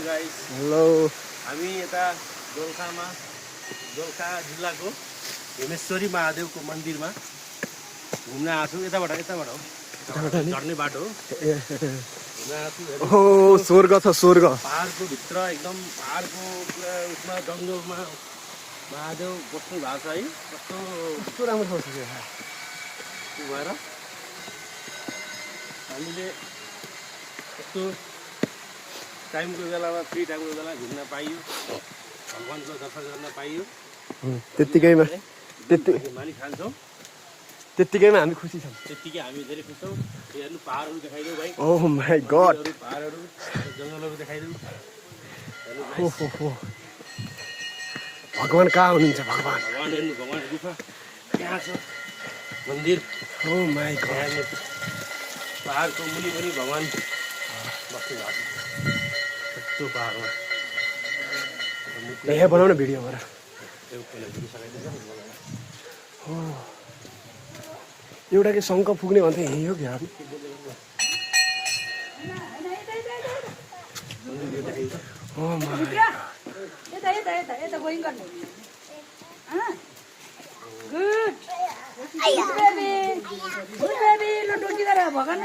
Guys hello हामी यता दोलखा जिल्लाको हेमेश्वरी महादेवको मन्दिरमा घुम्न आएको छौँ। यताबाट हो झर्ने बाटो हो। घुम्न आएको छु। ओ स्वर्ग छ स्वर्ग। पहाडको भित्र एकदम पहाडको पुरा उसमा जङ्गलमा महादेव बस्नु भएको छ है। कस्तो राम्रो छ त्यो भएर हामीले यस्तो टाइमको बेलामा फ्री टाइमको बेला घुम्न पाइयो, भगवान्को दर्शन गर्न पाइयो। त्यतिकैमा मानि खान्छौँ, त्यतिकैमा हामी खुसी छौँ। त्यतिकै हामी धेरै खुसी छौँ। हेर्नु पहाडहरू देखाइदेऊ भाइ। ओह माई गॉड, पहाडहरू जङ्गलहरू देखाइदेऊ। भगवान कहाँ हुनुहुन्छ? भगवान हेर्नु, भगवान गुफा त्यहाँ छ, मन्दिर। ओह माई गॉड, पहाडको मुनि पनि भगवान बस्नु भएको छ यस्तो पहाडमा। यहाँ बनाउन भिडियो गर। एउटा कि शङ्ख पुग्ने भन्थे यही हो क्या? भगवान